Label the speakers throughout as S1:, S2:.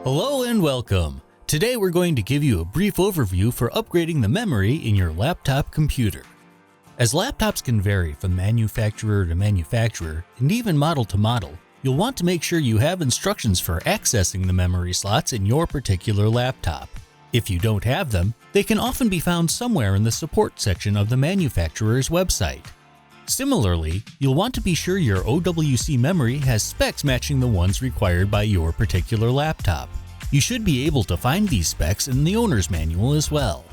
S1: Hello and welcome. Today we're going to give you a brief overview for upgrading the memory in your laptop computer. As laptops can vary from manufacturer to manufacturer and even model to model, you'll want to make sure you have instructions for accessing the memory slots in your particular laptop. If you don't have them, they can often be found somewhere in the support section of the manufacturer's website. Similarly, you'll want to be sure your OWC memory has specs matching the ones required by your particular laptop. You should be able to find these specs in the owner's manual as well.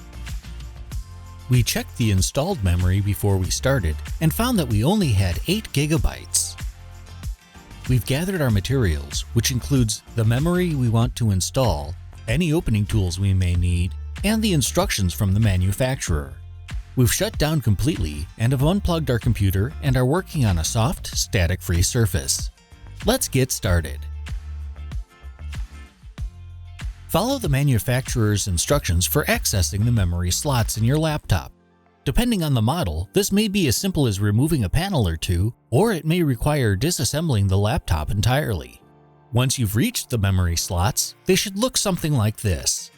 S1: We checked the installed memory before we started and found that we only had 8 GB. We've gathered our materials, which includes the memory we want to install, any opening tools we may need, and the instructions from the manufacturer. We've shut down completely and have unplugged our computer and are working on a soft, static-free surface. Let's get started. Follow the manufacturer's instructions for accessing the memory slots in your laptop. Depending on the model, this may be as simple as removing a panel or two, or it may require disassembling the laptop entirely. Once you've reached the memory slots, they should look something like this.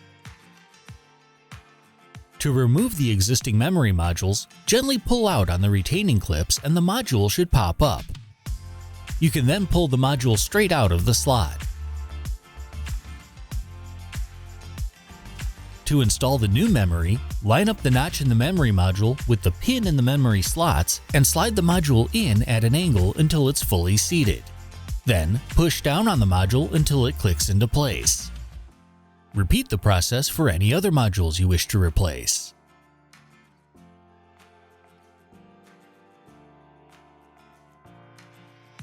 S1: To remove the existing memory modules, gently pull out on the retaining clips and the module should pop up. You can then pull the module straight out of the slot. To install the new memory, line up the notch in the memory module with the pin in the memory slots and slide the module in at an angle until it's fully seated. Then, push down on the module until it clicks into place. Repeat the process for any other modules you wish to replace.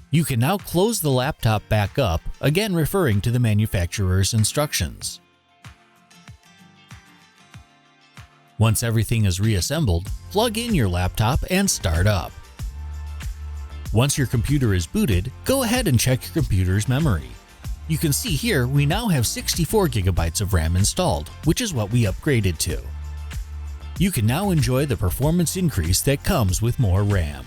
S1: You can now close the laptop back up, again referring to the manufacturer's instructions. Once everything is reassembled, plug in your laptop and start up. Once your computer is booted, go ahead and check your computer's memory. You can see here we now have 64 GB of RAM installed, which is what we upgraded to. You can now enjoy the performance increase that comes with more RAM.